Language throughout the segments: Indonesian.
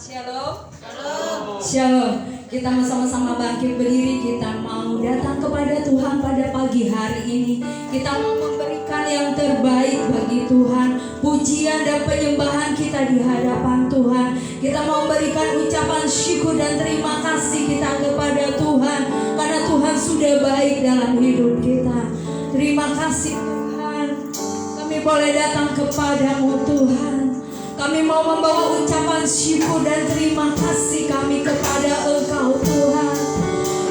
Shalom. Shalom. Shalom. Kita mau sama-sama bangkit berdiri. Kita mau datang kepada Tuhan pada pagi hari ini. Kita mau memberikan yang terbaik bagi Tuhan. Pujian dan penyembahan kita di hadapan Tuhan. Kita mau memberikan ucapan syukur dan terima kasih kita kepada Tuhan. Karena Tuhan sudah baik dalam hidup kita. Terima kasih Tuhan. Kami boleh datang kepadamu Tuhan. Kami mau membawa ucapan syukur dan terima kasih kami kepada Engkau Tuhan.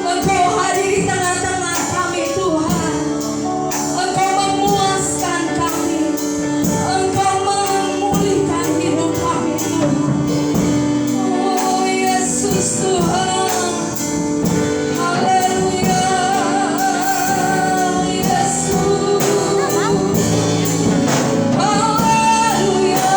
Engkau hadir di tengah-tengah kami Tuhan. Engkau memuaskan kami. Engkau memulihkan hidup kami Tuhan. Oh Yesus Tuhan. Haleluya. Yesus. Haleluya.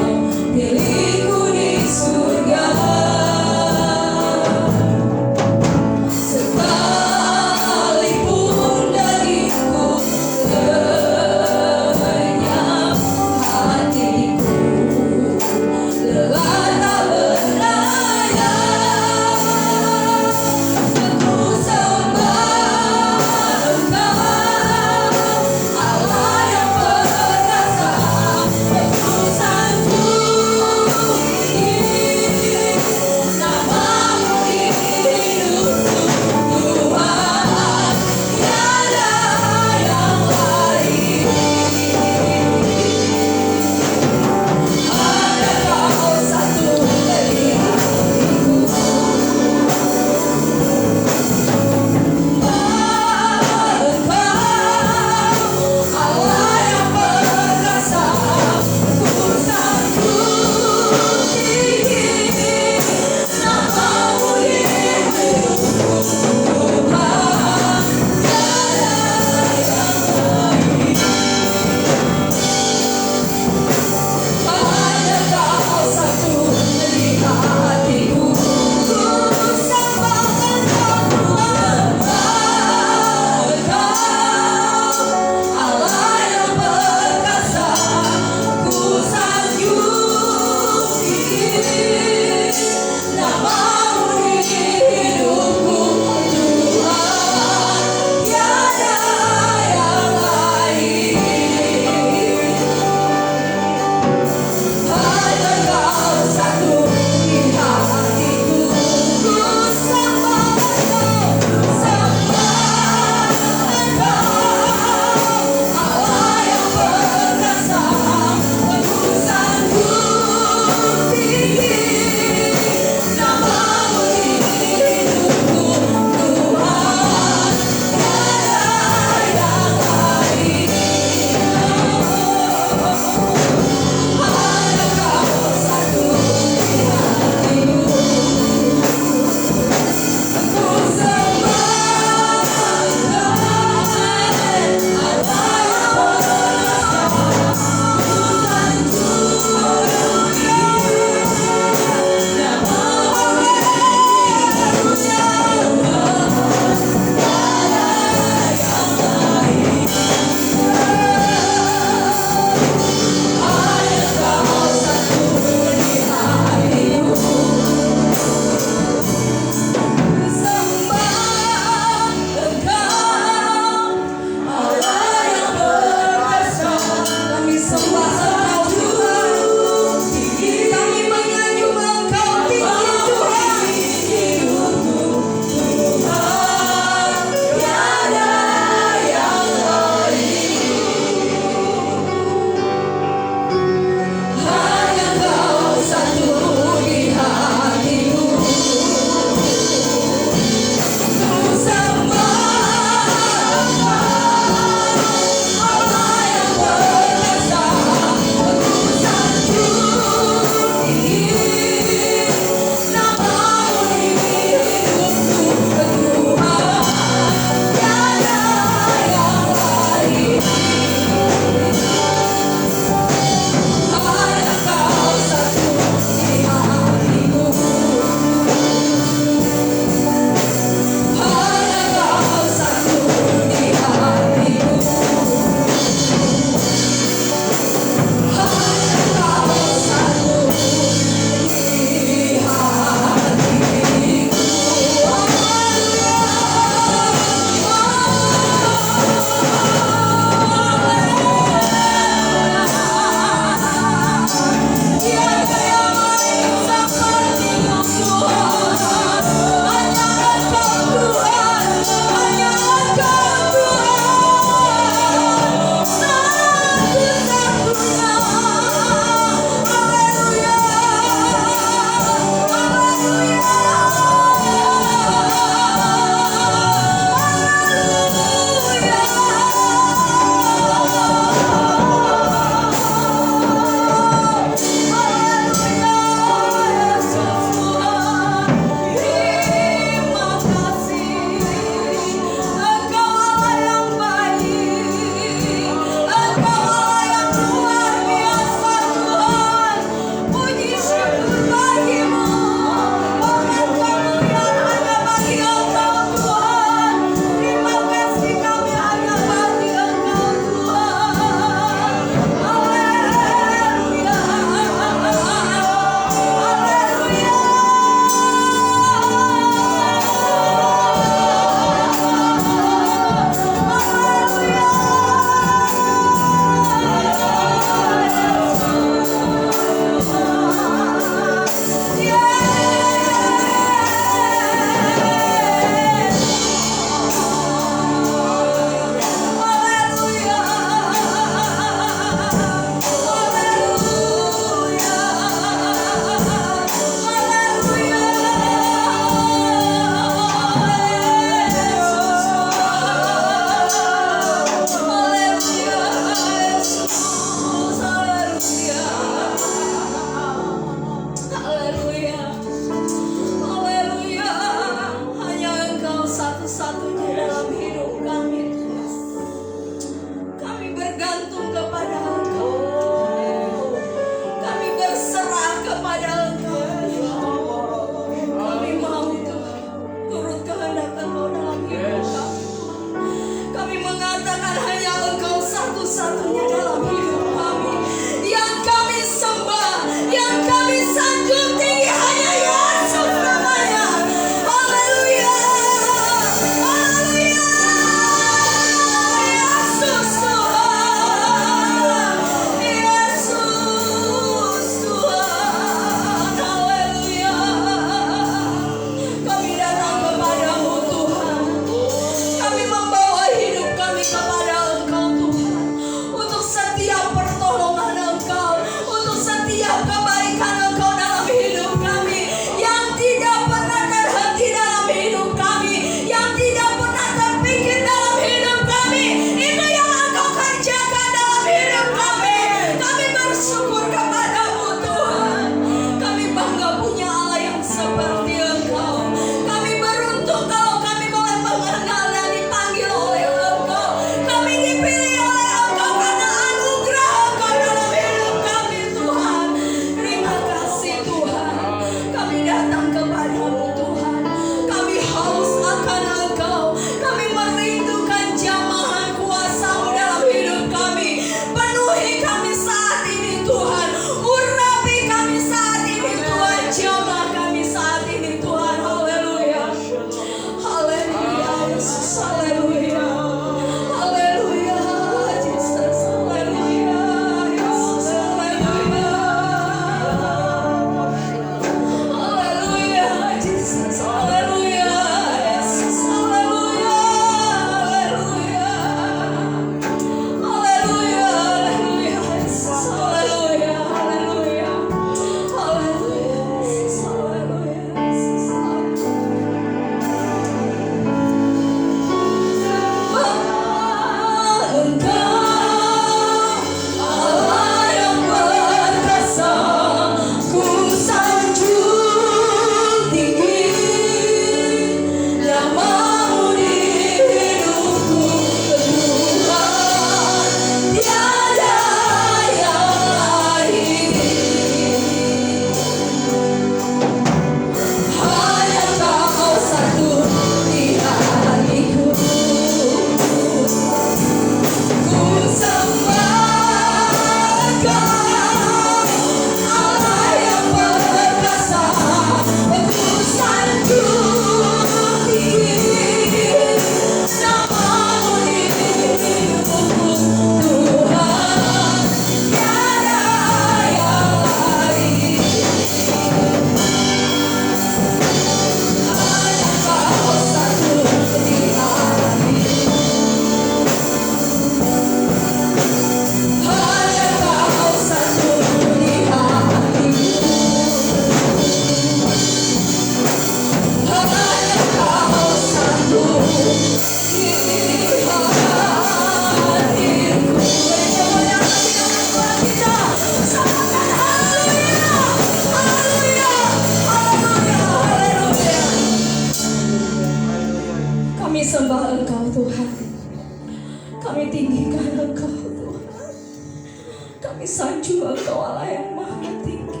sanjung Engkau Allah yang maha tinggi,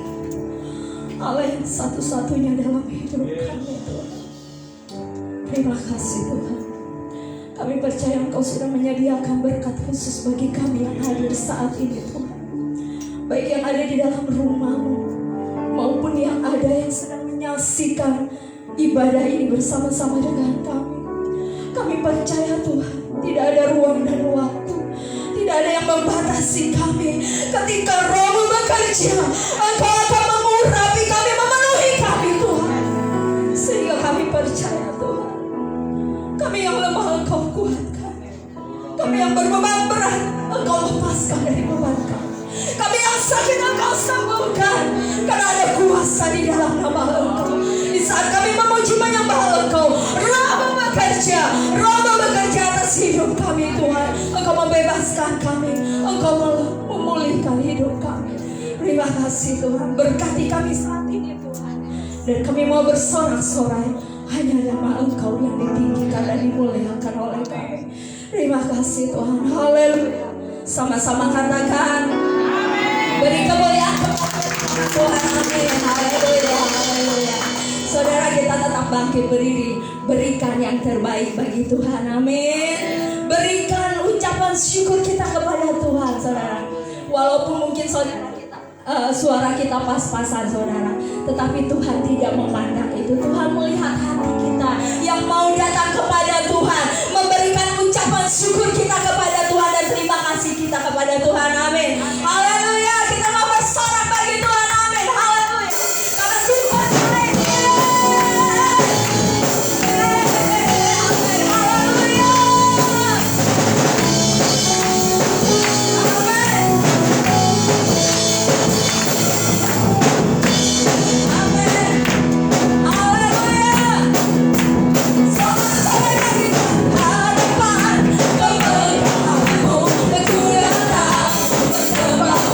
Allah yang satu-satunya dalam hidup kami Tuhan. Terima kasih Tuhan. Kami percaya Engkau sudah menyediakan berkat khusus bagi kami yang hadir saat ini Tuhan, baik yang ada di dalam rumahmu maupun yang ada yang sedang menyaksikan ibadah ini bersama-sama dengan kami. Kami percaya Tuhan, tidak ada ruang dan waktu, tidak ada yang membatasi kami. Ketika Roh-Mu bekerja, Engkau akan mengurapi kami, memenuhi kami Tuhan. Sehingga kami percaya Tuhan, kami yang lemah Engkau kuatkan, kami yang berbeban berat Engkau lepaskan dari beban kami, kami yang sakit Engkau sembuhkan, karena ada kuasa di dalam nama Engkau. Di saat kami memuji menyembah Engkau, Roh-Mu bekerja, Roh-Mu bekerja atas hidup kami Tuhan. Engkau membebaskan kami, Engkau memulihkan hidup kami. Terima kasih Tuhan, berkati kami saat ini Tuhan. Dan kami mau bersorak-sorai, hanya nama Engkau yang ditinggikan dan dimuliakan oleh kami. Terima kasih Tuhan, haleluya. Sama-sama katakan, beri kemuliaan kepada Tuhan, amin, haleluya, haleluya. Saudara, kita tetap bangkit berdiri, berikan yang terbaik bagi Tuhan, amin. Berikan ucapan syukur kita kepada Tuhan, saudara. Walaupun mungkin saudara kita, suara kita pas-pasan saudara, tetapi Tuhan tidak memandang itu. Tuhan melihat hati kita yang mau datang kepada Tuhan, memberikan ucapan syukur kita kepada Tuhan dan terima kasih kita kepada Tuhan, amin. Haleluya, kita mau bersorak bagi Tuhan, amin, haleluya. Karena Tuhan baik. Bye.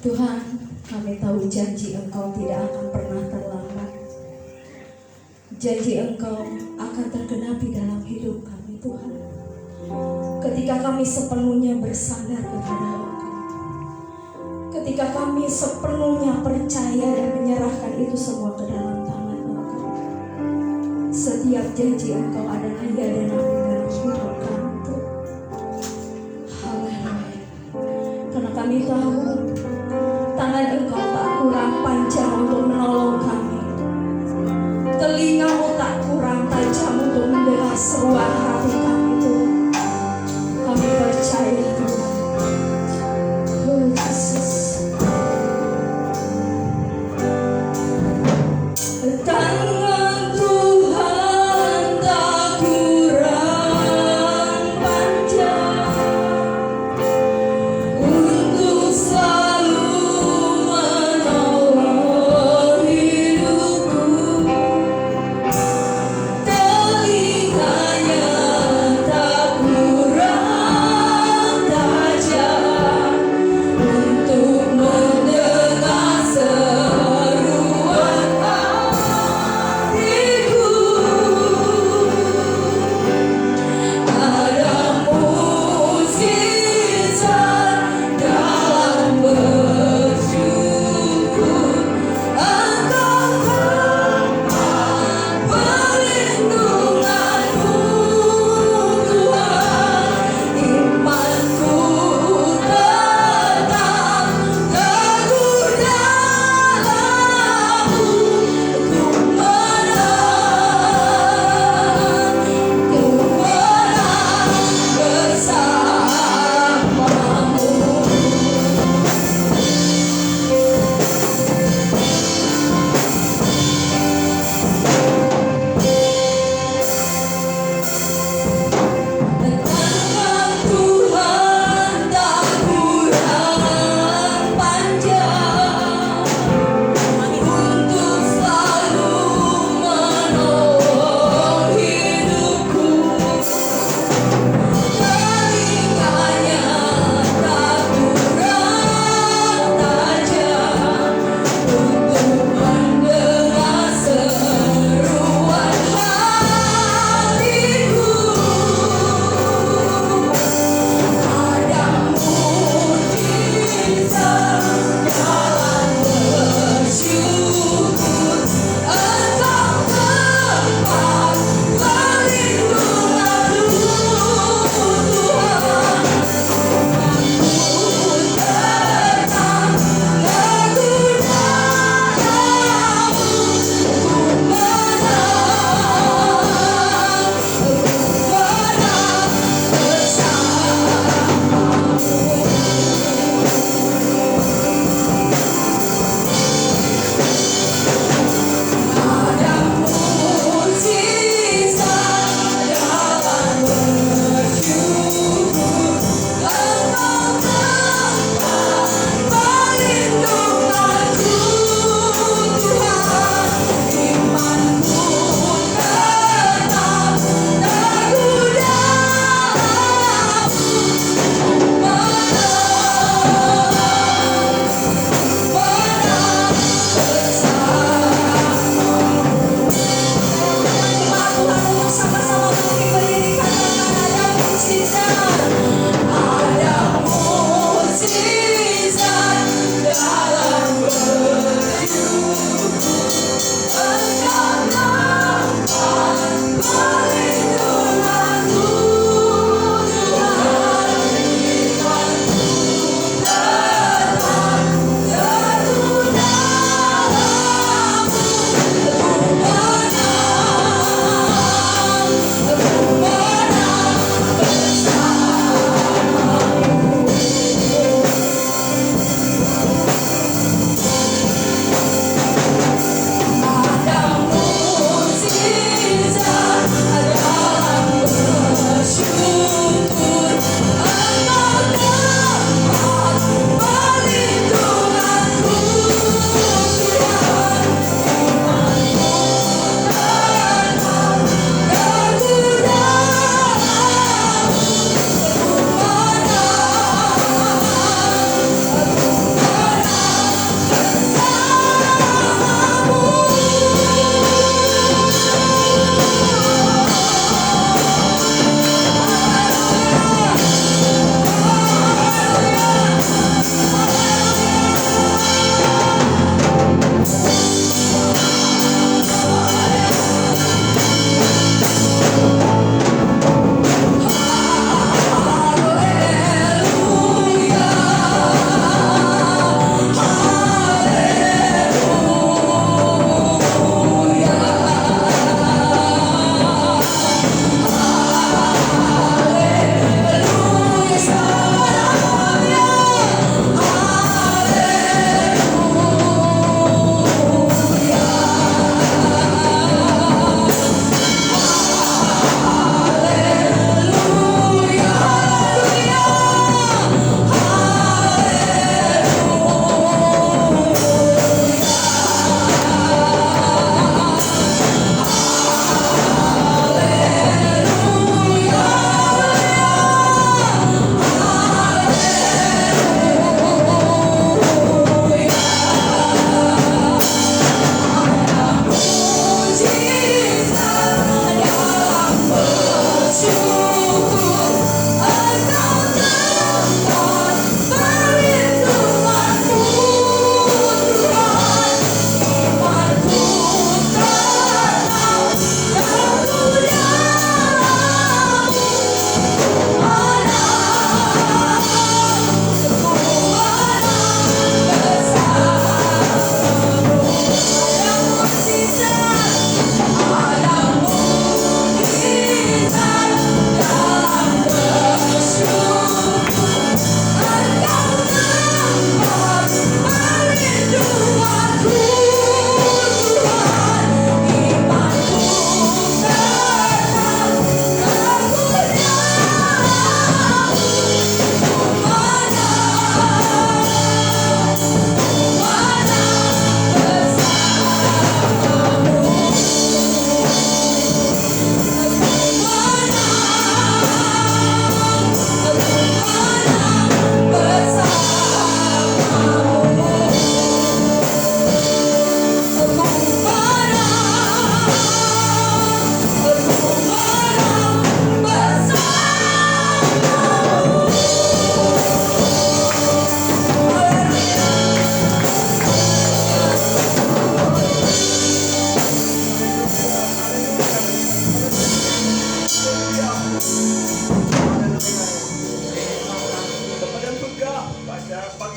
Tuhan, kami tahu janji Engkau tidak akan pernah terlambat. Janji Engkau akan tergenapi dalam hidup kami, Tuhan. Ketika kami sepenuhnya bersandar kepada Engkau, ketika kami sepenuhnya percaya dan menyerahkan itu semua ke dalam tangan Engkau, setiap janji Engkau adalah ya dan amin dalam hidup kami, Tuhan. Haleluya. Karena kami tahu tangan Engkau tak kurang panjang untuk menolong kami, telinga-Mu tak kurang tajam untuk mendengar seruan hati kami, Tuhan. Kami percaya, Tuhan. Oh Yesus. Tangan Tuhan tak kurang panjang untuk selalu menolong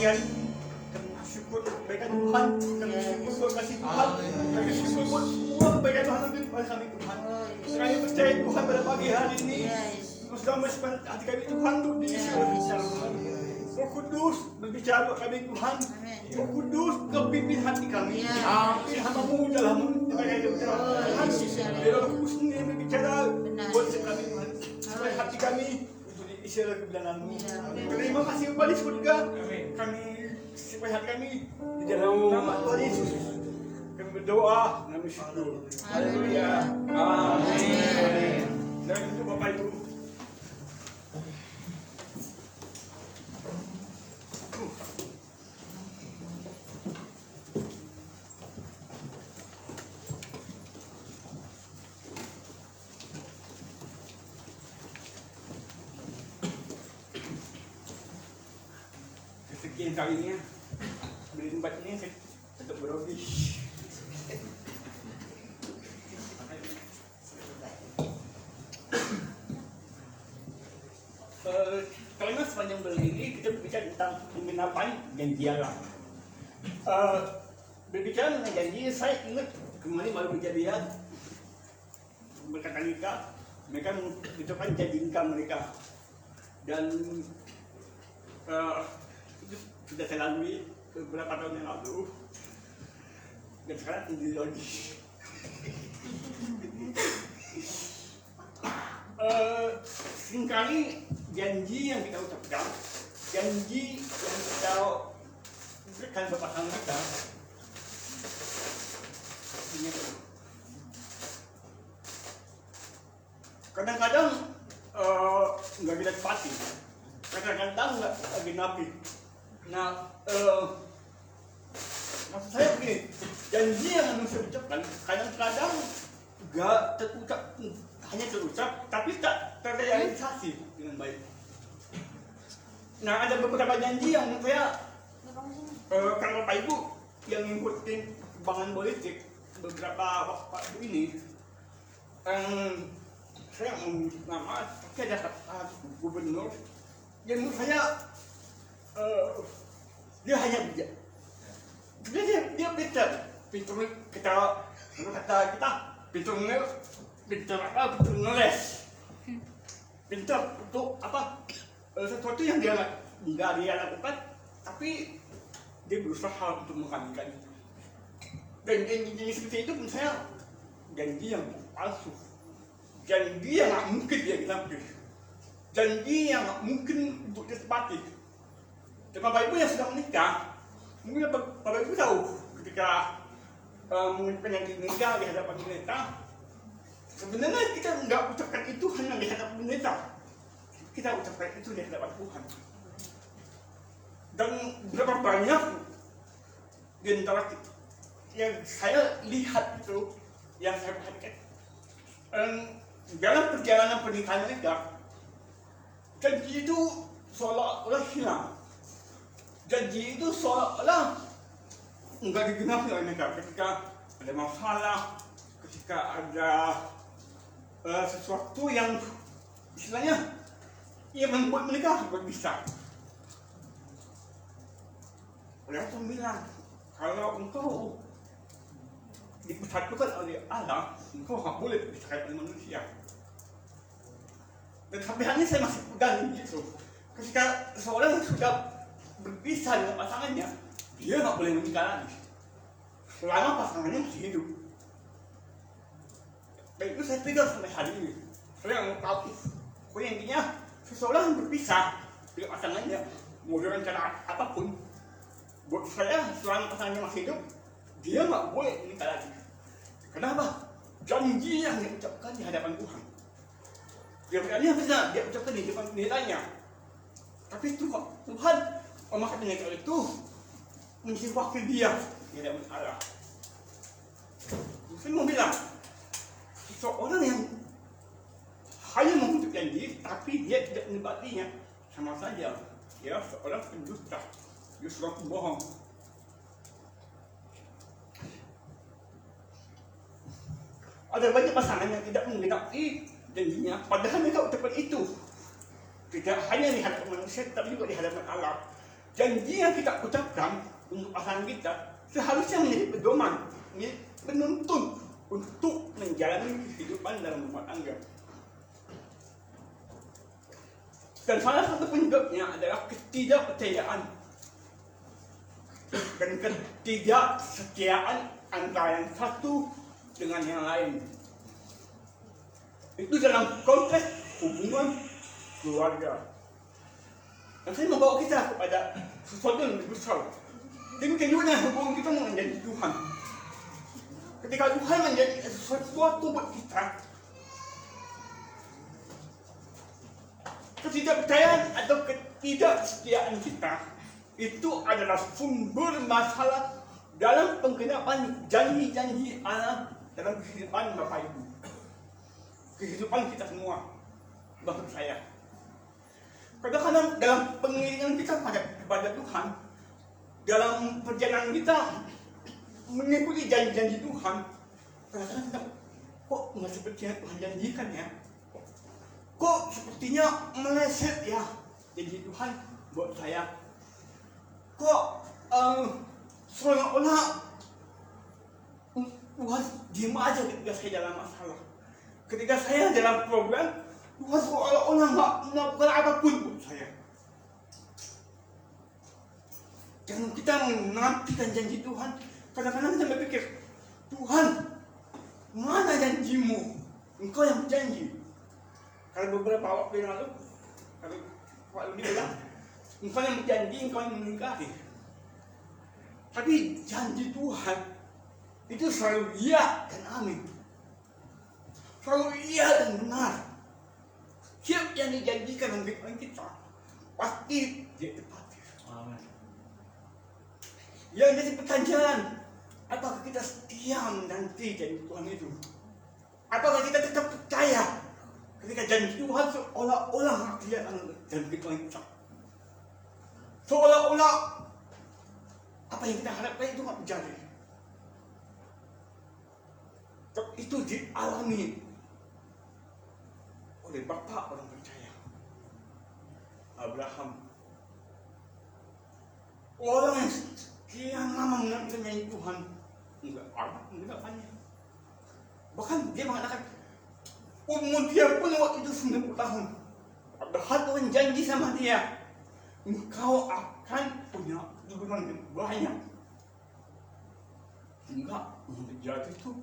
kesaksian. Kami bersyukur kebaikan Tuhan. Kami bersyukur kasih Tuhan. Kami bersyukur semua kebaikan Tuhan yang pada kami Tuhan. Kami percaya Tuhan pada pagi hari ini. Terus kami hati kami Tuhan untuk diisi oleh Tuhan. Roh Kudus berbicara kami Tuhan. Roh Kudus kepimpin hati kami. Amin. Hamba-Mu dalam Tuhan. Biar Roh Kudus sendiri berbicara buat kami Tuhan. Supaya hati kami untuk diisi oleh kebenaran-Mu. Terima kasih kembali surga. Kami supaya hati kami di dalam nama Tuhan Yesus. Kami berdoa dan bersyukur. Haleluya. Amin. Dan untuk Bapak Ibu. Kesekian kalinya beli tempat ini saya tetap berhobi. Karena sepanjang beli ini kita berbicara tentang penginapan janji Allah. Berbicara mengenai janji, saya ingat kemarin baru kejadian berkata nikah, mereka mengucapkan janji nikah mereka dan itu sudah saya lalui beberapa tahun yang lalu dan sekarang tinggi lagi. Seringkali janji yang kita ucapkan, janji yang kita berikan ke pasangan kita, kadang-kadang nggak kita tepati, kadang-kadang nggak genapi. Nah, maksud saya begini, janji yang manusia ucapkan kadang-kadang nggak terucap, hanya terucap, tapi tak terrealisasi dengan baik. Nah, ada beberapa janji yang menurut saya, kalau Bapak Ibu yang ngikutin perkembangan politik beberapa waktu ini, saya menyebut nama, tapi ada gubernur yang menurut saya dia hanya bijak. Dia pintar kita kata kita pintar ngeles, pintar untuk apa sesuatu yang dia nggak dia lakukan, tapi dia berusaha untuk mengaminkan itu. Dan janji seperti itu menurut saya janji yang palsu, janji yang nggak mungkin dia genapi, janji yang nggak mungkin untuk ditepati. Dan Bapak Ibu yang sudah menikah, mungkin Bapak Ibu tahu ketika mengucapkan janji nikah di hadapan pendeta, sebenarnya kita nggak ucapkan itu hanya di hadapan pendeta, kita ucapkan itu di hadapan Tuhan. Dan berapa banyak di antara yang saya lihat itu, yang saya perhatikan, dalam perjalanan pernikahan mereka, janji itu seolah-olah hilang. Janji itu seolah-olah enggak digenapi oleh mereka ketika ada masalah, ketika ada sesuatu yang istilahnya ia membuat mereka berpisah. Oleh itu bilang, kalau engkau dipersatukan oleh Allah, engkau tak boleh dipisahkan oleh manusia. Dan sampai hari ini saya masih pegang itu. Ketika seorang sudah berpisah dengan pasangannya, dia tak boleh menikah lagi selama pasangannya masih hidup. Dan itu saya pegang sampai hari ini. Saya nggak tahu. Pokoknya intinya, seseorang berpisah dengan pasangannya, mau dengan cara apapun, buat saya selama pasangannya masih hidup, dia nggak boleh menikah lagi. Kenapa? Janji yang dia ucapkan di hadapan Tuhan, dia benar dia ucapkan di depan pendetanya. Tapi Tuhan memakai pendeta itu menjadi wakil dia di hadapan Allah. Saya mau bilang, seorang yang hanya mengucap janji tapi dia tidak menepatinya, sama saja dia seorang pendusta, dia seorang pembohong. Ada banyak pasangan yang tidak menggenapi janjinya, padahal mereka ucapan itu tidak hanya di hadapan manusia, tapi juga di hadapan Allah. janji yang kita ucapkan untuk pasangan kita seharusnya menjadi pedoman, menjadi penuntun untuk menjalani kehidupan dalam rumah tangga. Dan salah satu penyebabnya adalah ketidakpercayaan dan ketidaksetiaan antara yang satu dengan yang lain. Itu dalam konteks hubungan keluarga. Dan saya membawa kita kepada sesuatu yang lebih besar. Demikian juga dengan hubungan kita menjadi Tuhan. Ketika Tuhan menjadi sesuatu buat kita, ketidakpercayaan atau ketidaksetiaan kita itu adalah sumber masalah dalam penggenapan janji-janji Allah dalam kehidupan Bapak Ibu, kehidupan kita semua, bahkan saya. Kadang-kadang dalam pengiringan kita kepada Tuhan, dalam perjalanan kita mengikuti janji-janji Tuhan, kadang-kadang kita kok nggak seperti yang Tuhan janjikan ya, kok sepertinya meleset ya janji Tuhan buat saya, kok seolah-olah Tuhan diam aja ketika saya dalam masalah, ketika saya dalam program Tuhan seolah-olah nggak melakukan apapun buat saya. Jangan kita menantikan janji Tuhan. Kadang-kadang kita berpikir, Tuhan, mana janjimu? Engkau yang berjanji. Kalau beberapa waktu yang lalu, kalau Pak Ludi bilang, engkau yang berjanji, engkau yang meninggali. Tapi janji Tuhan itu selalu iya dan amin, selalu iya dan benar. Siap yang dijanjikan dalam kehidupan kita pasti dia tepati. Amin. Yang jadi pertanyaan, apakah kita setia menanti janji Tuhan itu? Apakah kita tetap percaya ketika janji Tuhan seolah-olah kelihatan dalam kehidupan kita? Seolah-olah apa yang kita harapkan itu tidak terjadi. Itu dialami oleh Bapak orang percaya Abraham, orang yang sekian lama menanti janji Tuhan, enggak banyak. Bahkan dia mengatakan umur dia pun waktu itu 90 tahun. Padahal Tuhan janji sama dia, engkau akan punya keturunan yang banyak. Enggak menjadi itu.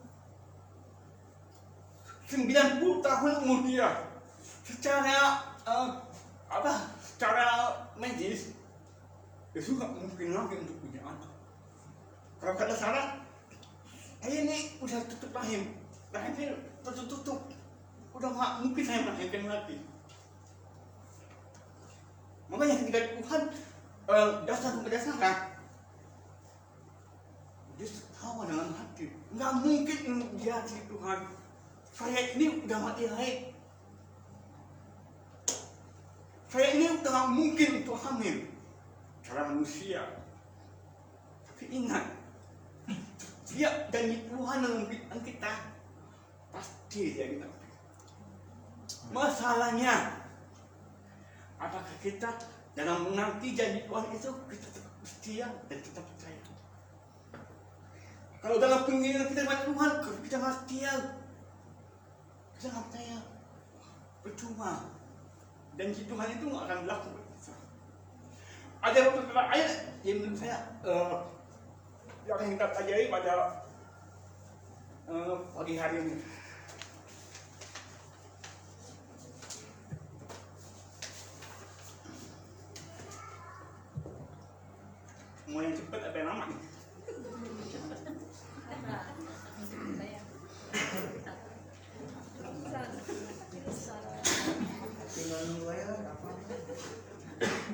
90 tahun umur dia. Secara secara medis itu nggak mungkin lagi untuk punya anak. Kalau kata Sarah, ini udah tutup rahim, rahimnya tertutup, udah nggak mungkin saya melahirkan lagi. Makanya ketika Tuhan datang kepada Sarah, dia tertawa dalam hati, nggak mungkin dia jadi Tuhan. Saya ini udah mati lahir. Saya ini udah gak mungkin untuk hamil cara manusia. Tapi ingat, setiap janji Tuhan dalam kehidupan kita pasti dia kita. Masalahnya, apakah kita dalam menanti janji Tuhan itu kita tetap setia dan tetap percaya? Kalau dalam pengiringan kita kepada Tuhan, kalau kita nggak setia, kita nggak percaya, percuma. Janji Tuhan itu nggak akan berlaku. Ada beberapa ayat yang menurut saya yang kita pelajari pada pagi hari ini. Mau yang cepat apa yang lama nih?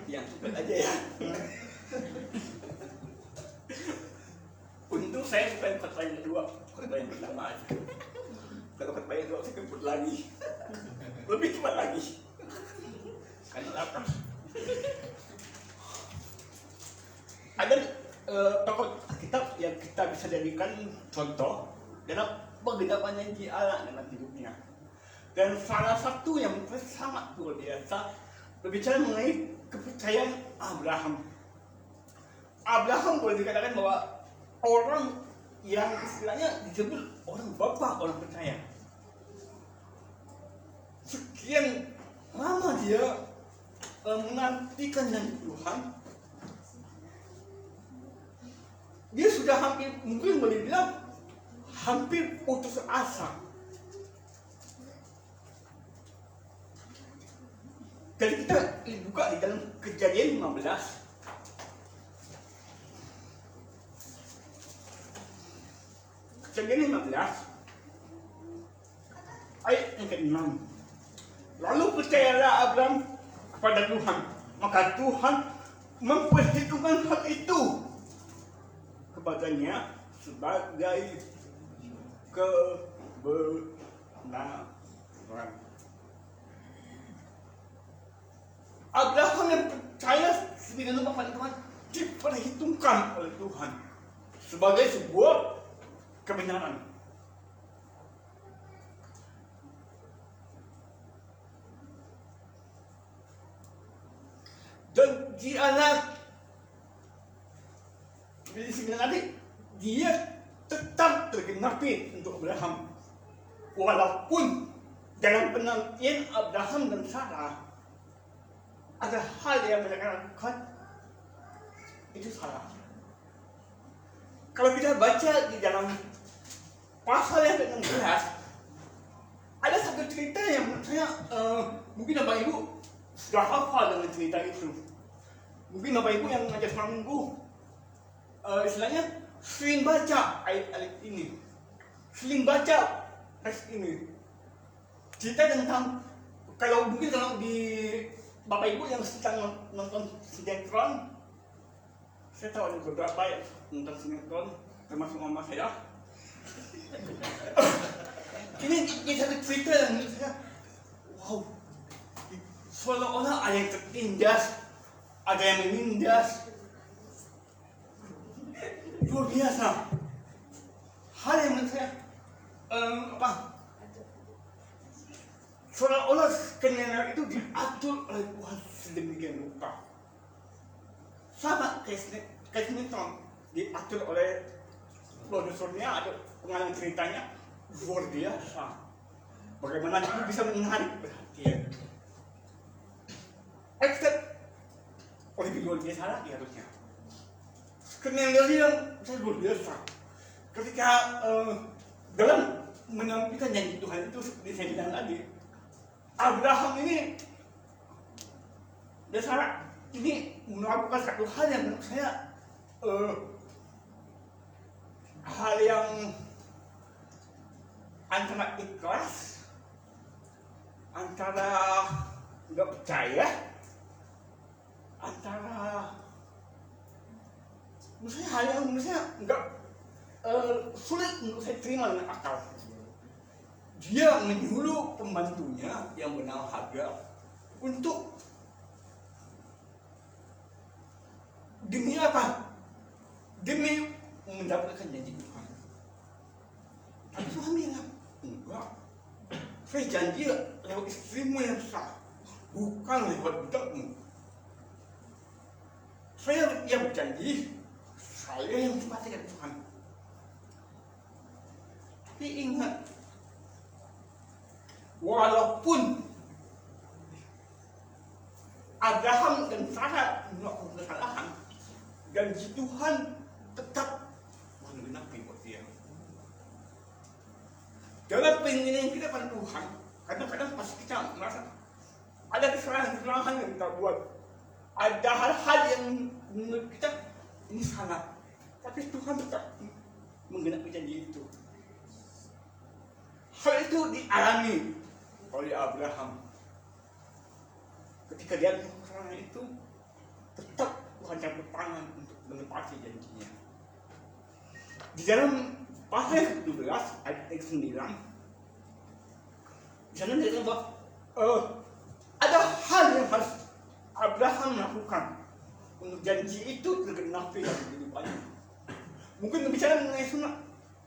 Yang cepat aja ya. Untung saya bukan khotbah yang kedua, khotbah yang pertama aja. Kalau khotbah yang kedua saya kebut lagi, lebih cepat lagi. Karena lapar. Ada tokoh kitab yang kita bisa jadikan contoh dalam penggenapan janji Allah dalam hidupnya. Dan salah satu yang sangat luar biasa berbicara mengenai kepercayaan Abraham. Abraham boleh dikatakan bahwa orang yang istilahnya disebut orang bapak, orang percaya. Sekian lama dia menantikan janji Tuhan. Dia sudah hampir, mungkin boleh bilang hampir putus asa. Dan kita buka di dalam Kejadian 15. Kejadian 15 ayat yang ke-6. Lalu percayalah Abraham kepada Tuhan, maka Tuhan memperhitungkan hal itu kepadanya sebagai kebenaran. Abraham yang percaya sebagai teman-teman diperhitungkan oleh Tuhan sebagai sebuah kebenaran. Dan dialah di sini nanti dia tetap tergenapi untuk Abraham, walaupun dalam penantian Abraham dan Sarah ada hal yang mereka lakukan itu salah. Kalau kita baca di dalam pasal yang ke-16, ada satu cerita yang menurut saya mungkin Bapak Ibu sudah hafal dengan cerita itu. Mungkin Bapak Ibu yang mengajar selama minggu istilahnya sering baca ayat-ayat ini, sering baca teks ini. Cerita tentang, kalau mungkin kalau di Bapak Ibu yang sedang nonton sinetron, saya tahu ada beberapa yang nonton sinetron, termasuk mama saya. Ini satu cerita yang menurut saya, wow, seolah-olah ada yang tertindas, ada yang menindas, luar biasa. Hal yang menurut saya, seolah-olah skenario itu diatur oleh Tuhan sedemikian rupa. Sama kayak sinetron diatur oleh produsernya, ada pengarang ceritanya, luar biasa. Bagaimana itu bisa menarik perhatian. Except oleh luar biasa lagi harusnya. Skenario yang saya luar biasa. Ketika dalam menampilkan janji Tuhan itu, seperti saya bilang tadi, Abraham ini dan Sarah ini melakukan satu hal yang menurut saya hal yang antara ikhlas, antara nggak percaya, antara menurut saya hal yang menurut saya nggak sulit untuk saya terima dengan akal. Dia menyuruh pembantunya yang bernama Hagar untuk demi apa? Demi mendapatkan janji Tuhan. Tapi Tuhan bilang, enggak. Saya janji lewat istrimu yang sah, bukan lewat budakmu. Saya yang berjanji, saya yang dipastikan Tuhan. Tapi ingat, walaupun Abraham dan Sarah melakukan kesalahan, janji Tuhan tetap menggenapi buat dia. Dalam penginginan kita pada Tuhan, kadang-kadang pasti kita merasa ada kesalahan-kesalahan yang kita buat, ada hal-hal yang menurut kita ini salah, tapi Tuhan tetap menggenapi janji itu. Hal itu dialami oleh Abraham. Ketika dia melakukan kesalahan itu, tetap Tuhan campur tangan untuk menepati janjinya. Di dalam pasal 12 ayat 9, di sana dia bahwa ada hal yang harus Abraham lakukan untuk janji itu tergenapi dalam kehidupannya. Mungkin berbicara mengenai sunat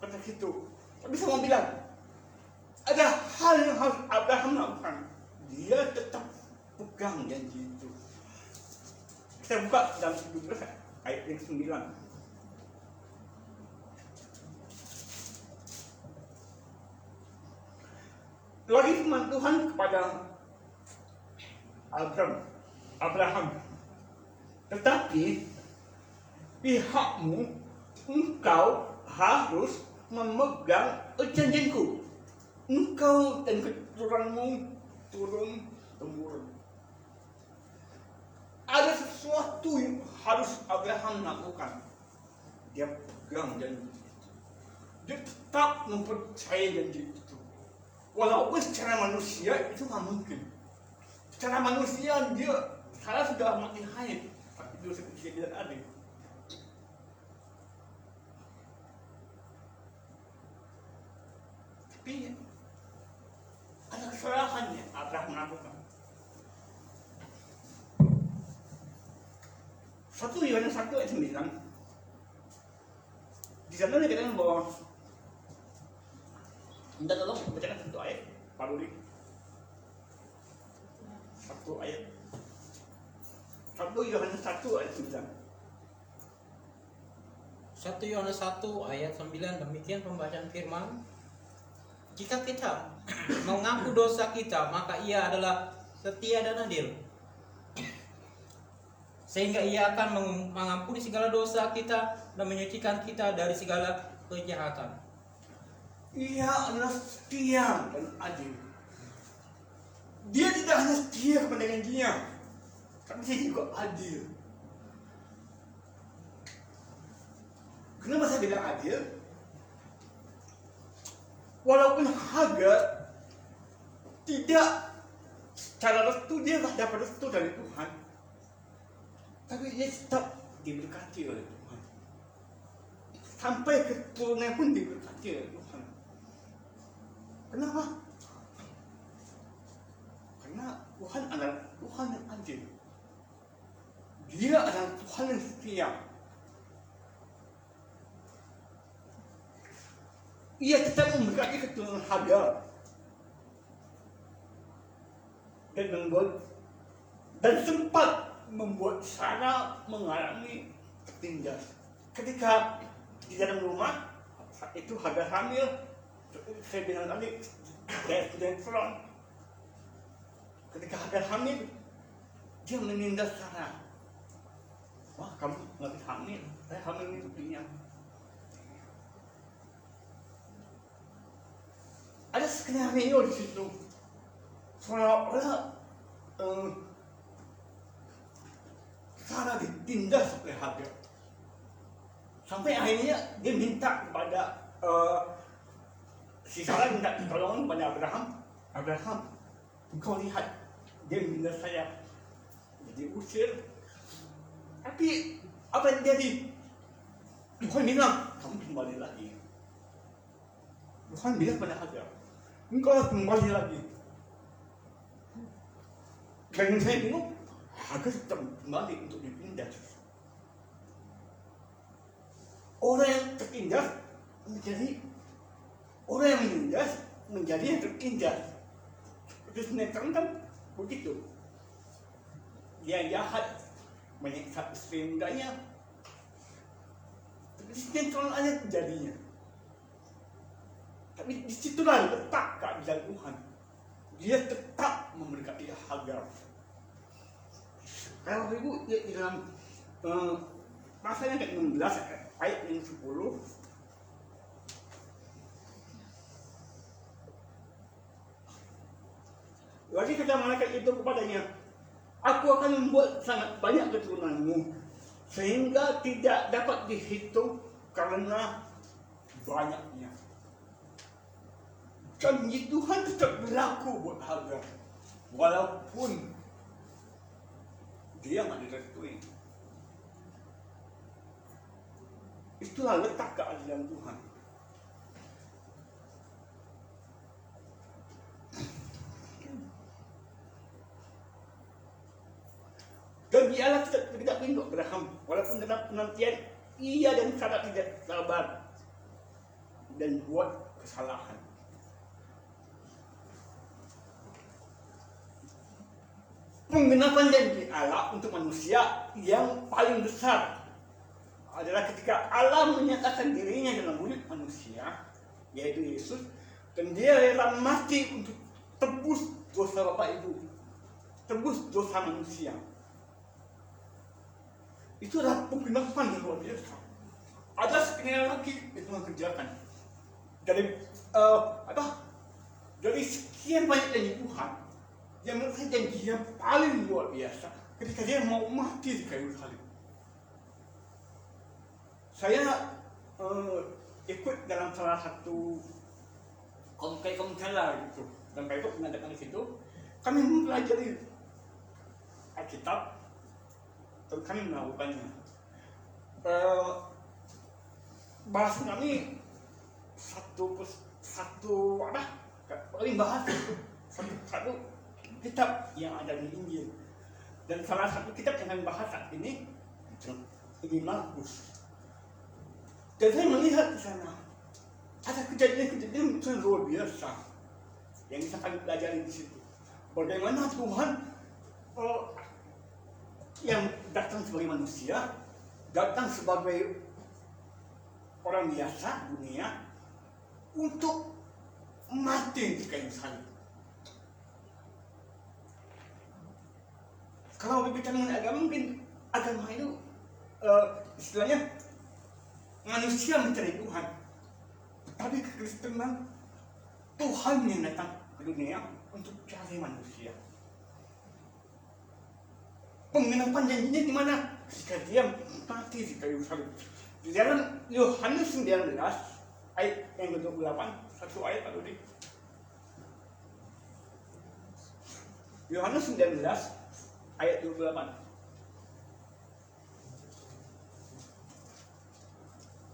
pada situ, tapi saya mau bilang ada hal yang harus Abraham lakukan. Dia tetap pegang janji itu. Kita buka dalam 12 ayat yang 9. Lagi firman Tuhan kepada Abraham, tetapi pihakmu, engkau harus memegang janjiku, engkau dan keturunanmu turun temurun. Ada sesuatu yang harus Abraham lakukan. Dia pegang janji itu. Dia tetap mempercayai janji itu. Walaupun secara manusia itu nggak mungkin. Secara manusia dia salah sudah mati haid, tapi dosa kecil tidak ada. Tapi ada kesalahan yang Abraham melakukan. 1 Yohanes 1 ayat 9. Di sana dikatakan bahwa minta tolong bacakan 1 ayat, Pak Rudi. 1 ayat. 1 Yohanes 1 ayat 9. 1 Yohanes 1 ayat 9, demikian pembacaan firman. Jika kita mengaku dosa kita, maka ia adalah setia dan adil, sehingga ia akan mengampuni segala dosa kita dan menyucikan kita dari segala kejahatan. Ia adalah setia dan adil. Dia tidak hanya setia kepada janjinya, tapi dia juga adil. Kenapa saya bilang adil? Walaupun Hagar tidak secara restu, dia tidak dapat restu dari Tuhan, tapi dia tetap diberkati oleh Tuhan. Sampai keturunan pun diberkati oleh Tuhan. Kenapa? Karena Tuhan adalah Tuhan yang adil. Dia adalah Tuhan yang setia. Ia tetap memberkati keturunan Hagar dan sempat membuat Sarah mengalami tertindas. Ketika di dalam rumah itu Hagar hamil, saya bilang tadi dari student front. Ketika Hagar hamil, dia menindas Sarah. Wah, kamu nggak bisa hamil, saya hamil ini buktinya. Ada skenario di situ, seolah-olah Sarah ditindas oleh Hagar. Sampai akhirnya dia minta kepada si Sarah minta pertolongan kepada Abraham, engkau lihat dia menindas saya, jadi usir. Tapi apa yang terjadi? Tuhan bilang, kamu kembali lagi. Tuhan bilang pada Hagar, engkau harus kembali lagi. Dan saya bingung, Hagar tetap kembali untuk ditindas. Orang yang tertindas menjadi orang yang menindas menjadi yang tertindas. Seperti sinetron kan begitu. Dia jahat menyiksa istri mudanya. Tapi sinetron aja terjadinya. Tapi disitulah letak keadilan Tuhan. Dia tetap memberkati Hagar. Kalau ibu di dalam pasal yang ke-16 ayat yang 10, lagi kata malaikat itu kepadanya, aku akan membuat sangat banyak keturunanmu sehingga tidak dapat dihitung karena banyaknya. Janji Tuhan tetap berlaku buat Hagar walaupun dia nggak direstui. Itulah letak keadilan Tuhan. Dan dialah tidak tunduk Abraham walaupun dalam penantian ia dan Sarah tidak sabar dan buat kesalahan. Penggenapan janji Allah untuk manusia yang paling besar adalah ketika Allah menyatakan dirinya dalam wujud manusia, yaitu Yesus, dan dia rela mati untuk tebus dosa Bapak Ibu, tebus dosa manusia. Itu adalah penggenapan yang luar biasa. Ada skenario lagi yang Tuhan kerjakan. Dari sekian banyak janji Tuhan, yang menurut saya janji yang paling luar biasa ketika dia mau mati di kayu salib. Saya ikut dalam salah satu konseler gitu, dan itu mengadakan di situ. Kami mempelajari Alkitab, terus kami melakukannya. Bahasa kami paling bahas satu kitab yang ada di Injil, dan salah satu kitab yang kami bahas saat ini Markus. Dan saya melihat di sana ada kejadian-kejadian yang luar biasa yang bisa kami pelajari di situ. Bagaimana Tuhan yang datang sebagai manusia, datang sebagai orang biasa dunia untuk mati di kayu salib. Kalau berbicara mengenai agama, mungkin agama itu istilahnya manusia mencari Tuhan, tapi kekristenan Tuhan yang datang ke dunia untuk cari manusia. Penggenapan janjinya di mana? Ketika dia mati di kayu salib. Di dalam Yohanes 19 ayat yang ke-28, satu ayat Pak Dodi. Yohanes 19 ayat 28.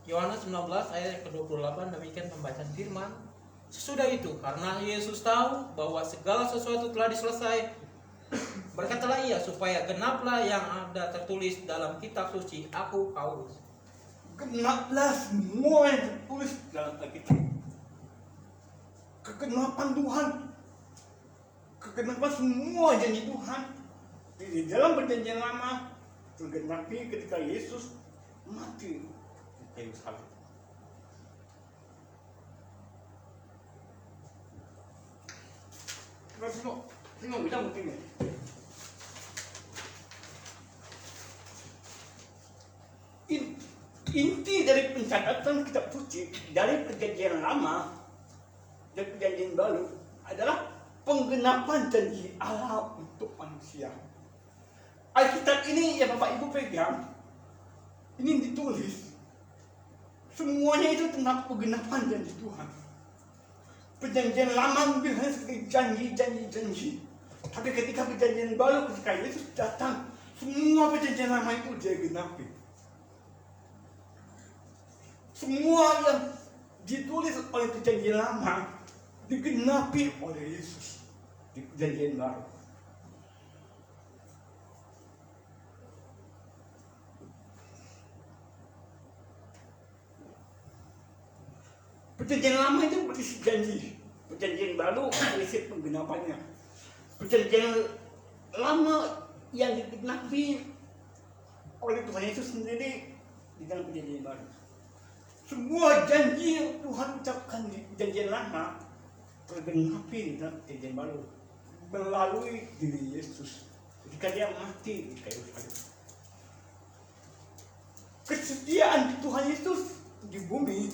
Yohanes 19 ayat ke-28, demikian pembacaan firman. Sesudah itu, karena Yesus tahu bahwa segala sesuatu telah diselesai, berkatalah ia, supaya genaplah yang ada tertulis dalam kitab suci, aku Paulus. Genaplah semua yang tertulis dalam Alkitab. Kegenapan Tuhan, kegenapan semua janji Tuhan di dalam perjanjian lama tergenapi ketika Yesus mati di kayu salib. Tengok bilang begini. Inti dari pencatatan kitab suci dari perjanjian lama dan perjanjian baru adalah penggenapan janji Allah untuk manusia. Alkitab ini yang Bapak Ibu pegang, ini ditulis semuanya itu tentang penggenapan janji Tuhan. Perjanjian lama mungkin hanya sebagai janji, tapi ketika perjanjian baru, ketika Yesus datang, semua perjanjian lama itu dia genapi. Semua yang ditulis oleh perjanjian lama digenapi oleh Yesus di perjanjian baru. Perjanjian lama itu berisi janji, perjanjian baru berisi penggenapannya. Perjanjian lama yang digenapi oleh Tuhan Yesus sendiri di dalam perjanjian baru. Semua janji yang Tuhan ucapkan di perjanjian lama tergenapi di dalam perjanjian baru melalui diri Yesus ketika dia mati di kayu salib. Kesetiaan Tuhan Yesus di bumi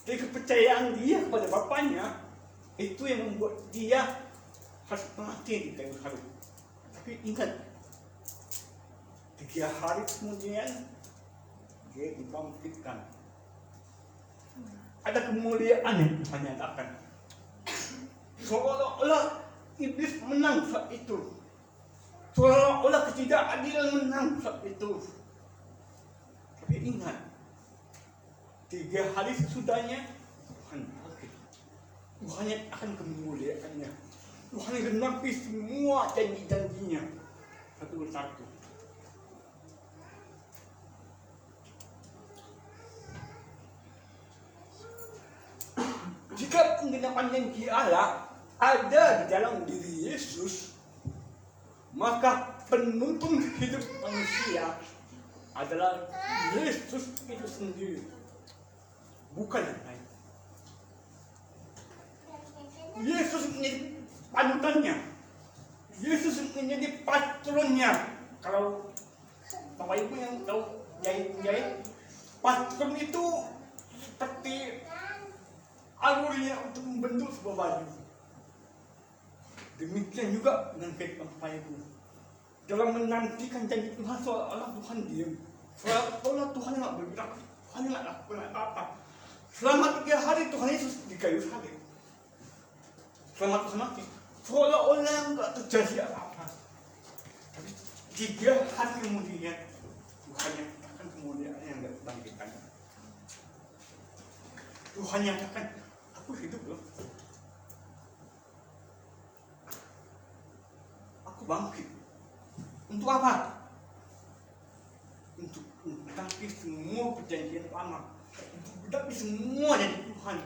dan kepercayaan dia kepada Bapaknya itu yang membuat dia harus mati di kayu salib. Tapi ingat, 3 hari kemudian dia dibangkitkan. Ada kemuliaan yang Tuhan nyatakan. Seolah-olah iblis menang saat itu. Seolah-olah ketidakadilan menang saat itu. Tapi ingat, 3 hari sesudahnya Tuhan bangkit. Tuhan akan kemuliaannya. Tuhan genapi semua janji-janjinya satu persatu. Jika penggenapan janji Allah ada di dalam diri Yesus, maka penuntun hidup manusia adalah Yesus itu sendiri, bukan yang lain. Yesus menjadi panutannya, Yesus menjadi patronnya. Kalau Bapak Ibu yang tahu jahit, patron itu seperti alurnya untuk membentuk sebuah baju. Demikian juga dengan kehidupan Bapak Ibu. Dalam menantikan janji Tuhan, seolah-olah Tuhan diam, seolah-olah Tuhan nggak bergerak, Tuhan nggak lakukan apa-apa. Selama 3 hari Tuhan Yesus di kayu salib, selama Tuhan mati, seolah-olah nggak terjadi apa-apa. Tapi 3 hari kemudian Tuhan yang akan kemudian yang nggak bangkitkan. Tuhan yang akan, aku hidup loh, aku bangkit. Untuk apa? Untuk menggenapi semua perjanjian lama, untuk menggenapi semua janji Tuhan.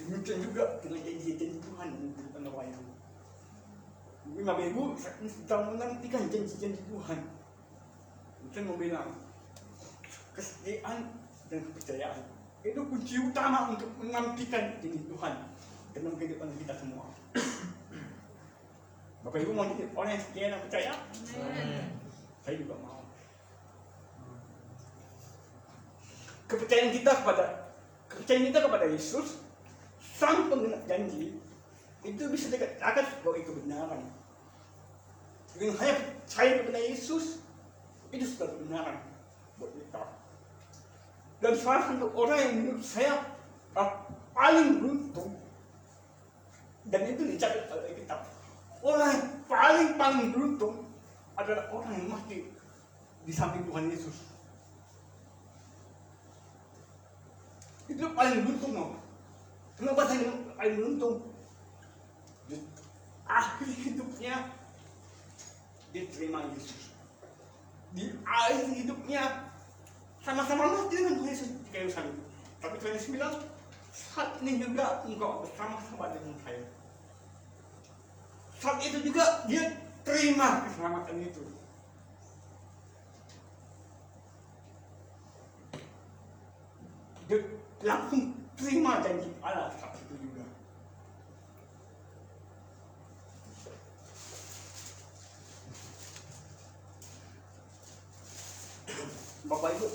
Demikian juga dengan janji-janji Tuhan di kehidupan Bapak Ibu. Mungkin Bapak Ibu sedang menantikan janji-janji Tuhan. Mungkin mau bilang kesetiaan dan kepercayaan itu kunci utama untuk menantikan janji Tuhan dalam kehidupan kita semua. Bapak Ibu mau jadi orang yang setia dan percaya? Saya juga mau. Kepercayaan kita kepada Yesus, Sang Penggenap janji, itu bisa dikatakan sebagai kebenaran. Dengan hanya percaya kepada Yesus, itu sudah kebenaran buat kita. Dan salah satu orang yang menurut saya paling beruntung, dan itu dicatat oleh kitab, orang yang paling beruntung adalah orang yang mati di samping Tuhan Yesus. Itu paling beruntung, no? Kenapa saya paling beruntung? Di akhir hidupnya dia terima Yesus. Di akhir hidupnya sama-sama mati dengan Tuhan Yesus di kayu salib. Tapi Tuhan Yesus bilang, saat ini juga engkau bersama-sama dengan saya. Saat itu juga dia terima keselamatan itu. Dia langsung terima janji Allah saat itu juga. Bapak Ibu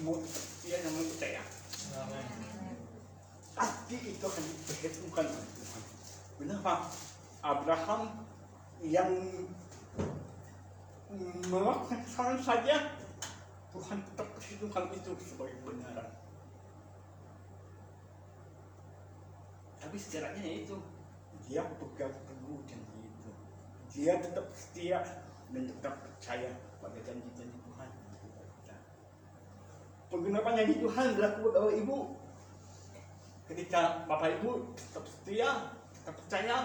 mau setia yang percaya, pasti itu akan diperhitungkan oleh Tuhan. Kenapa? Abraham yang melakukan kesalahan saja, Tuhan tetap perhitungkan itu sebagai kebenaran. Tapi setidaknya itu, dia pegang teguh janji itu. Dia tetap setia dan tetap percaya pada janji-janji Tuhan. Penggenapan janji Tuhan berlaku Bapak Ibu ketika Bapak Ibu tetap setia, tetap percaya,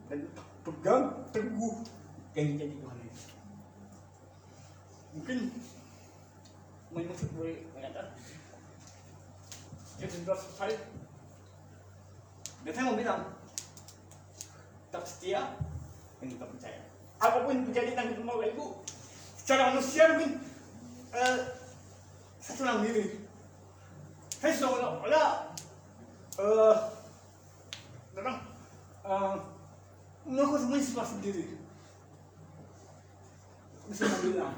dan tetap pegang teguh janji-janji Tuhan itu. Mungkin maksud boleh mengatakan ya sudah selesai. Dan saya mau bilang tetap setia dan tetap percaya. Apapun yang terjadi dalam hidup Bapak Ibu, secara manusia mungkin saya senang diri. Saya seolah-olah melakukan semuanya serba sendiri. Bisa bilang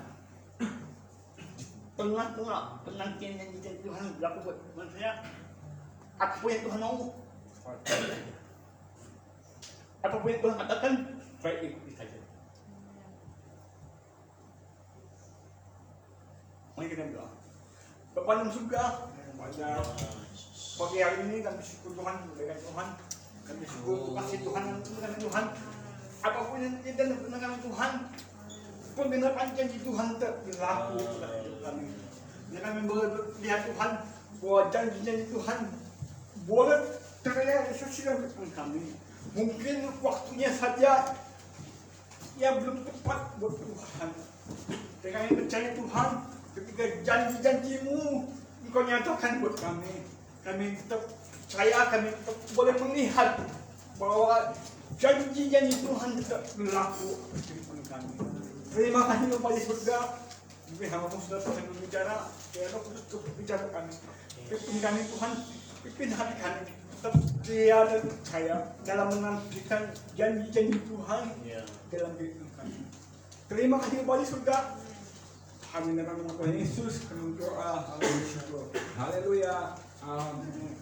tengah-tengah penantian yang janji Tuhan berlaku buat manusia, apa yang Tuhan mau, apapun yang Tuhan katakan, saya ikuti saja. Mari kita berdoa. Bapa dalam surga, pada pagi hari ini kami syukur Tuhan, kebaikan Tuhan, kami syukur untuk kasih Tuhan dan kebenaran Tuhan. Apapun yang terjadi dalam kebenaran Tuhan, penggenapan janji Tuhan berlaku dalam hidup kami. Dan kami boleh melihat Tuhan bahwa janji-janji Tuhan boleh terrealisasi dalam kehidupan kami. Mungkin waktunya saja yang belum tepat buat Tuhan. Dan kami percaya Tuhan, ketika janji-janji-Mu Engkau nyatakan buat kami tetap percaya, kami tetap boleh melihat bahwa janji-janji Tuhan tetap berlaku di kehidupan kami. Terima kasih Bapa di surga. Mungkin hamba sudah selesai berbicara. Ya Roh Kudus berbicara kami. Pimpin kami Tuhan, pimpin hati kami. Tetap setia dan percaya dalam menantikan janji-janji Tuhan dalam kehidupan kami. Terima kasih Bapa di surga. Kami dalam nama Tuhan Yesus kami berdoa. Haleluya. Amin.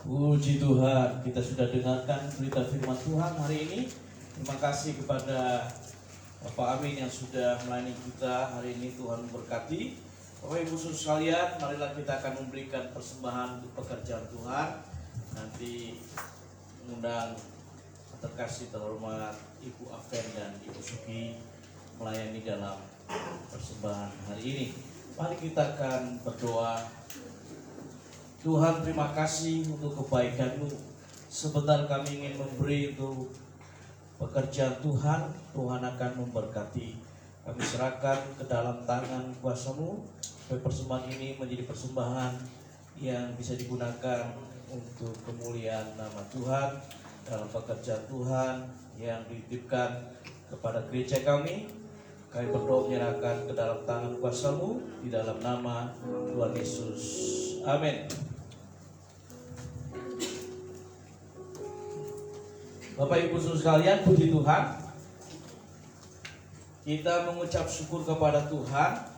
Puji Tuhan, kita sudah dengarkan berita firman Tuhan hari ini. Terima kasih kepada Bapak Amin yang sudah melayani kita hari ini. Tuhan memberkati. Bapak Ibu Saudara sekalian, marilah kita akan memberikan persembahan untuk pekerjaan Tuhan. Nanti mengundang terkasih terhormat Ibu Afen dan Ibu Suki melayani dalam persembahan hari ini. Mari kita akan berdoa. Tuhan, terima kasih untuk kebaikan-Mu. Sebentar kami ingin memberi untuk pekerjaan Tuhan. Tuhan akan memberkati. Kami serahkan ke dalam tangan kuasa-Mu, supaya persembahan ini menjadi persembahan yang bisa digunakan untuk kemuliaan nama Tuhan dalam pekerjaan Tuhan yang dititipkan kepada gereja kami. Kami berdoa menyerahkan ke dalam tangan kuasa-Mu di dalam nama Tuhan Yesus. Amin. Bapak Ibu Saudara sekalian, puji Tuhan. Kita mengucap syukur kepada Tuhan.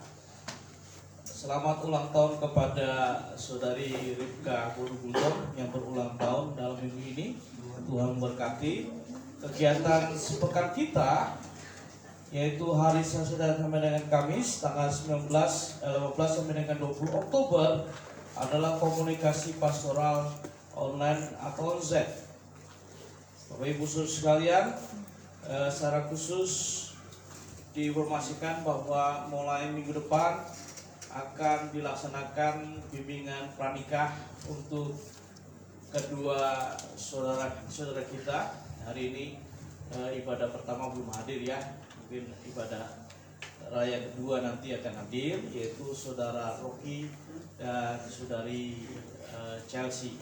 Selamat ulang tahun kepada Saudari Ripka Burugulong yang berulang tahun dalam minggu ini. Tuhan memberkati. Kegiatan sepekan kita yaitu hari Selasa sampai dengan Kamis tanggal 15 sampai dengan 20 Oktober adalah komunikasi pastoral online atau online. Bapak Ibu Saudara sekalian, secara khusus diinformasikan bahwa mulai minggu depan akan dilaksanakan bimbingan pranikah untuk kedua saudara kita. Hari ini ibadah pertama belum hadir ya, mungkin ibadah raya kedua nanti akan hadir, yaitu saudara Rocky dan saudari Chelsea.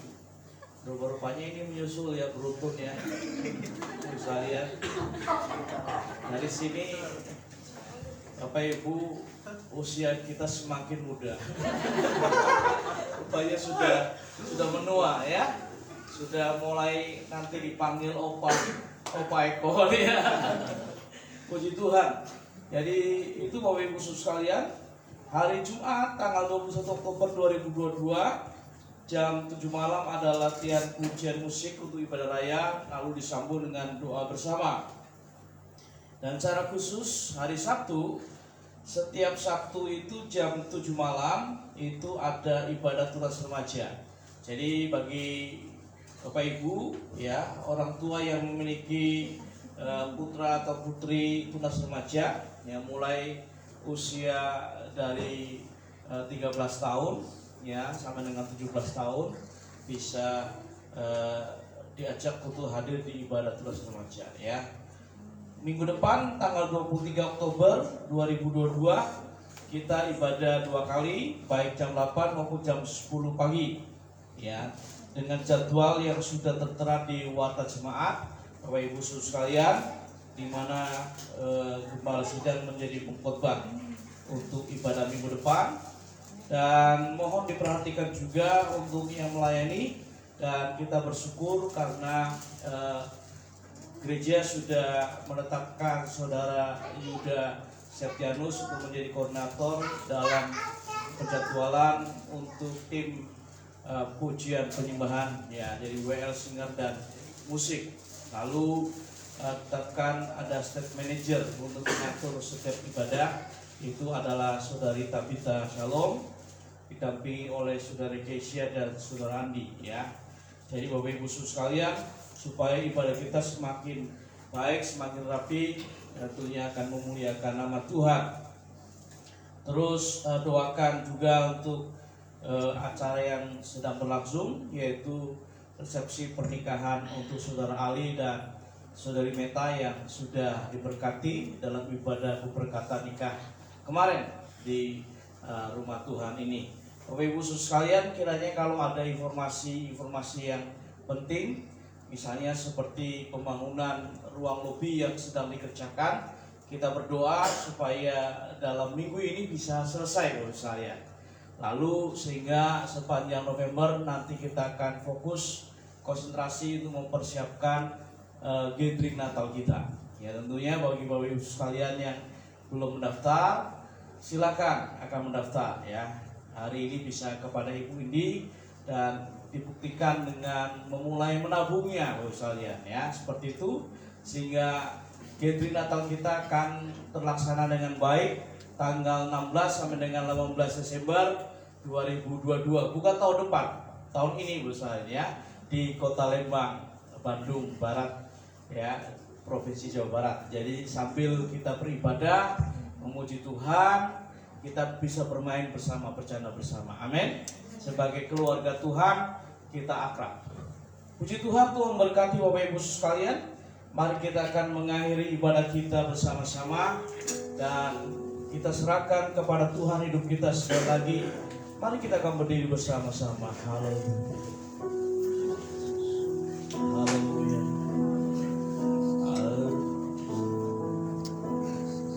Rupa-rupanya ini menyusul ya, beruntun ya. Bisa lihat dari sini, Bapak Ibu, usia kita semakin muda. Rupanya sudah menua ya. Sudah mulai nanti dipanggil Opa Eko ya. Puji Tuhan. Jadi itu Bapak Ibu sekalian, hari Jumat tanggal 21 Oktober 2022 jam 7 malam ada latihan pujian musik untuk ibadah raya, lalu disambung dengan doa bersama. Dan secara khusus hari Sabtu, setiap Sabtu itu jam 7 malam itu ada ibadah tunas remaja. Jadi bagi Bapak Ibu ya, orang tua yang memiliki putra atau putri tunas remaja yang mulai usia dari 13 tahun ya sampai dengan 17 tahun bisa diajak untuk hadir di ibadah tunas remaja ya. Minggu depan tanggal 23 Oktober 2022 kita ibadah 2 kali, baik jam 8 maupun jam 10 pagi ya, dengan jadwal yang sudah tertera di warta jemaat Bapak Ibu sekalian, di mana Gembala Sidang menjadi pengkhotbah untuk ibadah minggu depan. Dan mohon diperhatikan juga untuk yang melayani, dan kita bersyukur karena gereja sudah menetapkan saudara Yuda Septianus untuk menjadi koordinator dalam penjadwalan untuk tim pujian penyembahan ya, jadi WL singer dan musik. Lalu tetapkan ada stage manager untuk mengatur setiap ibadah, itu adalah saudari Tabita Shalom didampingi oleh saudari Keisha dan saudara Andi ya. Jadi Bapak Ibu sekalian, supaya ibadah kita semakin baik, semakin rapi, tentunya akan memuliakan nama Tuhan. Terus doakan juga untuk acara yang sedang berlangsung, yaitu resepsi pernikahan untuk Saudara Ali dan Saudari Meta yang sudah diberkati dalam ibadah pemberkatan nikah kemarin di rumah Tuhan ini. Bapak Ibu sekalian, kiranya kalau ada informasi yang penting, misalnya seperti pembangunan ruang lobi yang sedang dikerjakan, kita berdoa supaya dalam minggu ini bisa selesai, Bapak sekalian. Lalu sehingga sepanjang November nanti kita akan fokus konsentrasi untuk mempersiapkan gathering Natal kita. Ya, tentunya bagi Bapak Ibu sekalian yang belum mendaftar, silakan akan mendaftar ya. Hari ini bisa kepada Ibu Indi dan dibuktikan dengan memulai menabungnya, Bapak sekalian ya, seperti itu, sehingga gathering Natal kita akan terlaksana dengan baik tanggal 16 sampai dengan 18 Desember 2022, bukan tahun depan, tahun ini Bapak sekalian ya, di Kota Lembang, Bandung Barat ya, Provinsi Jawa Barat. Jadi sambil kita beribadah memuji Tuhan, kita bisa bermain bersama, bercanda bersama. Amin. Sebagai keluarga Tuhan, kita akrab. Puji Tuhan, Tuhan memberkati Bapak Ibu sekalian. Mari kita akan mengakhiri ibadah kita bersama-sama dan kita serahkan kepada Tuhan hidup kita sekali lagi. Mari kita akan berdiri bersama-sama. Haleluya. Haleluya.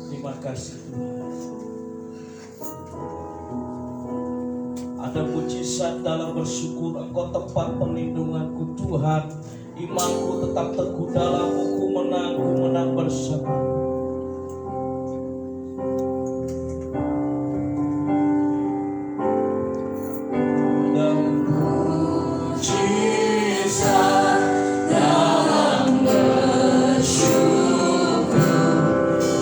Terima kasih Tuhan. Ada mujizat dalam bersyukur. Engkau tempat perlindunganku Tuhan. Imanku tetap teguh dalam-Mu. Ku menang bersama. Ada mujizat dalam bersyukur. Engkau tempat perlindunganku Tuhan.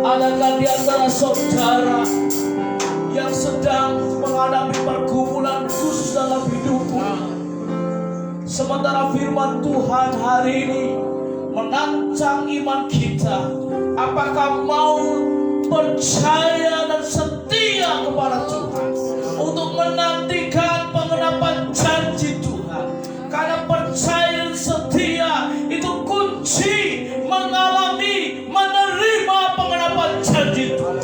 Adakah di antara saudara yang sedang mengalami pergumulan khusus dalam hidupmu? Sementara firman Tuhan hari ini menancap iman kita. Apakah mau percaya dan setia kepada Tuhan untuk menantikan pengenapan janji Tuhan? Karena percaya dan setia itu kunci mengalami, menerima pengenapan janji Tuhan.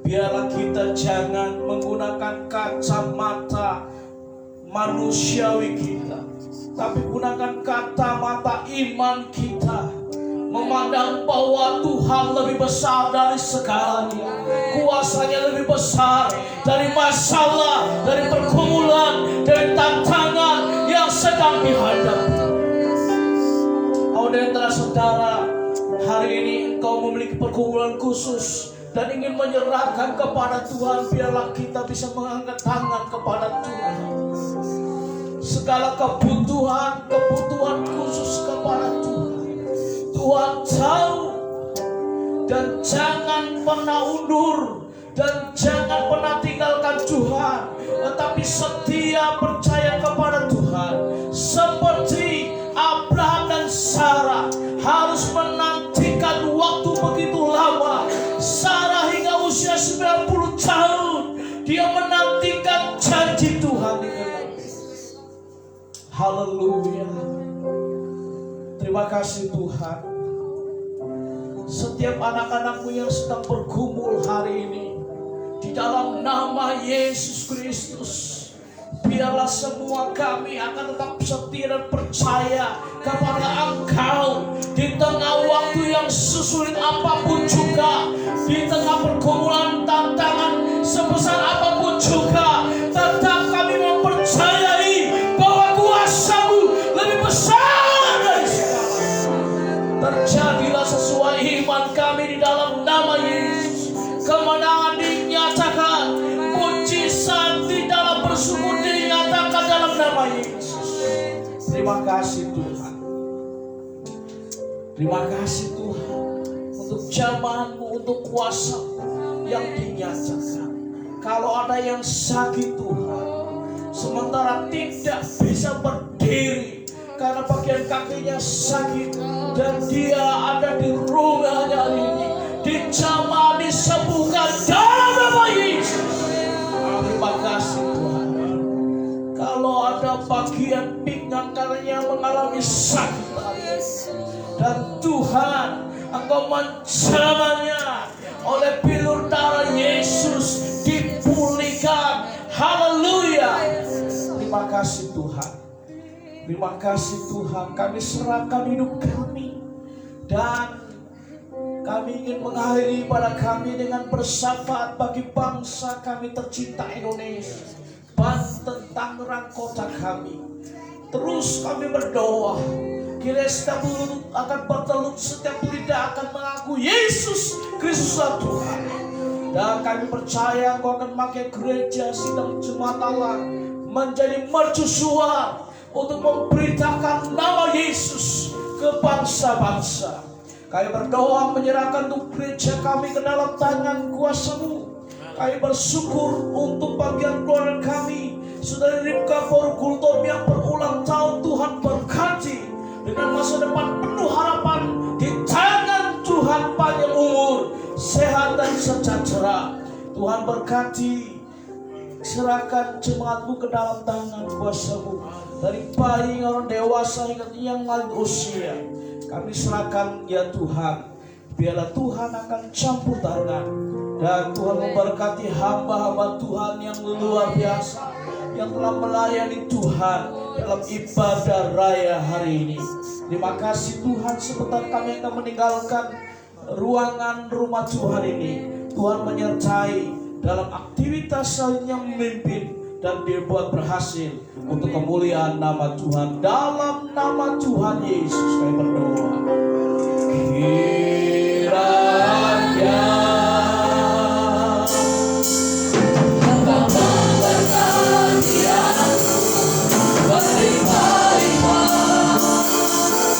Biarlah kita jangan menggunakan kacamata manusiawi kita, tapi gunakan kacamata iman kita, memandang bahwa Tuhan lebih besar dari segalanya. Kuasanya lebih besar dari masalah, dari pergumulan, dari tantangan yang sedang dihadapi. Oh, di antara saudara hari ini engkau memiliki pergumulan khusus dan ingin menyerahkan kepada Tuhan, biarlah kita bisa mengangkat tangan kepada Tuhan. Segala kebutuhan khusus kepada Tuhan, Tuhan tahu. Dan jangan pernah undur, dan jangan pernah tinggalkan Tuhan, tetapi setia percaya kepada Tuhan. Seperti Abraham dan Sarah harus menantikan waktu begitu lama. Sarah hingga usia 90 tahun dia menantikan janji Tuhan digenapi. Haleluya. Terima kasih Tuhan. Setiap anak-anakmu yang sedang bergumul hari ini, di dalam nama Yesus Kristus, biarlah semua kami akan tetap setia dan percaya kepada Engkau di tengah waktu yang sesulit apapun juga, di tengah pergumulan tantangan sebesar apapun juga, tetap kami mempercayai bahwa kuasa-Mu lebih besar dari segala. Terjadilah sesuai iman kami di dalam nama Yesus. Kemenangan dinyatakan, mujizat di dalam bersumur dinyatakan dalam nama Yesus. Terima kasih Tuhan. Terima kasih Tuhan untuk jamahan-Mu, untuk kuasa yang dinyatakan. Kalau ada yang sakit Tuhan, sementara tidak bisa berdiri karena bagian kakinya sakit, dan dia ada di rumahnya hari ini, dijamah, disembuhkan dalam nama Yesus. Terima kasih Tuhan. Kalau ada bagian pinggang kakinya mengalami sakit hari ini, dan Tuhan Engkau menjamahnya oleh bilur darah Yesus, dipulihkan. Haleluya. Terima kasih Tuhan. Terima kasih Tuhan. Kami serahkan hidup kami, dan kami ingin mengakhiri pada kami dengan bersyafaat bagi bangsa kami tercinta Indonesia, Banten, Tangerang, kota kami. Terus kami berdoa, kiranya setiap mulut akan bertelut, setiap lidah akan mengaku Yesus Kristuslah Tuhan. Dan kami percaya Engkau akan memakai gereja sidang jemaat Allah menjadi mercusuar untuk memberitakan nama Yesus ke bangsa-bangsa. Kami berdoa menyerahkan untuk gereja kami ke dalam tangan kuasa-Mu. Kami bersyukur untuk bagian keluarga kami, Saudara Ribka Poru Gultom yang berulang tahun. Tuhan berkati dengan masa depan penuh harapan. Di tangan Tuhan panjang umur, sehat dan sejahtera. Tuhan berkati, serahkan jemaat-Mu ke dalam tangan kuasa-Mu. Dari bayi hingga orang dewasa hingga yang lanjut usia, kami serahkan ya Tuhan. Biarlah Tuhan akan campur tangan, dan Tuhan memberkati hamba-hamba Tuhan yang luar biasa, yang telah melayani Tuhan dalam ibadah raya hari ini. Terima kasih Tuhan. Sebentar kami akan meninggalkan ruangan rumah Tuhan ini. Tuhan menyertai dalam aktivitas selanjutnya, memimpin dan dibuat berhasil untuk kemuliaan nama Tuhan. Dalam nama Tuhan Yesus kami berdoa. Kiranya Engkau memberkati aku, berlimpah-limpah, dan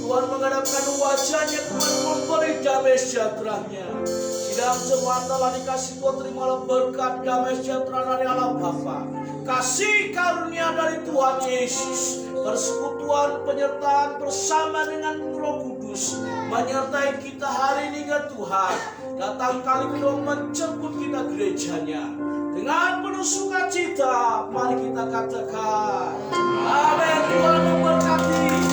Tuhan menghadapkan wajahnya, Tuhan memberi damai sejahtera-Nya. Sidang jemaat telah dikasih Tuhan, terimalah berkat damai sejahtera dari Allah Bapa, kasih karunia dari Tuhan Yesus, persekutuan penyertaan bersama dengan Roh Kudus menyertai kita hari ini ya Tuhan. Datang kali kedua menjemput kita gerejanya dengan penuh sukacita. Mari kita katakan amin. Tuhan memberkati.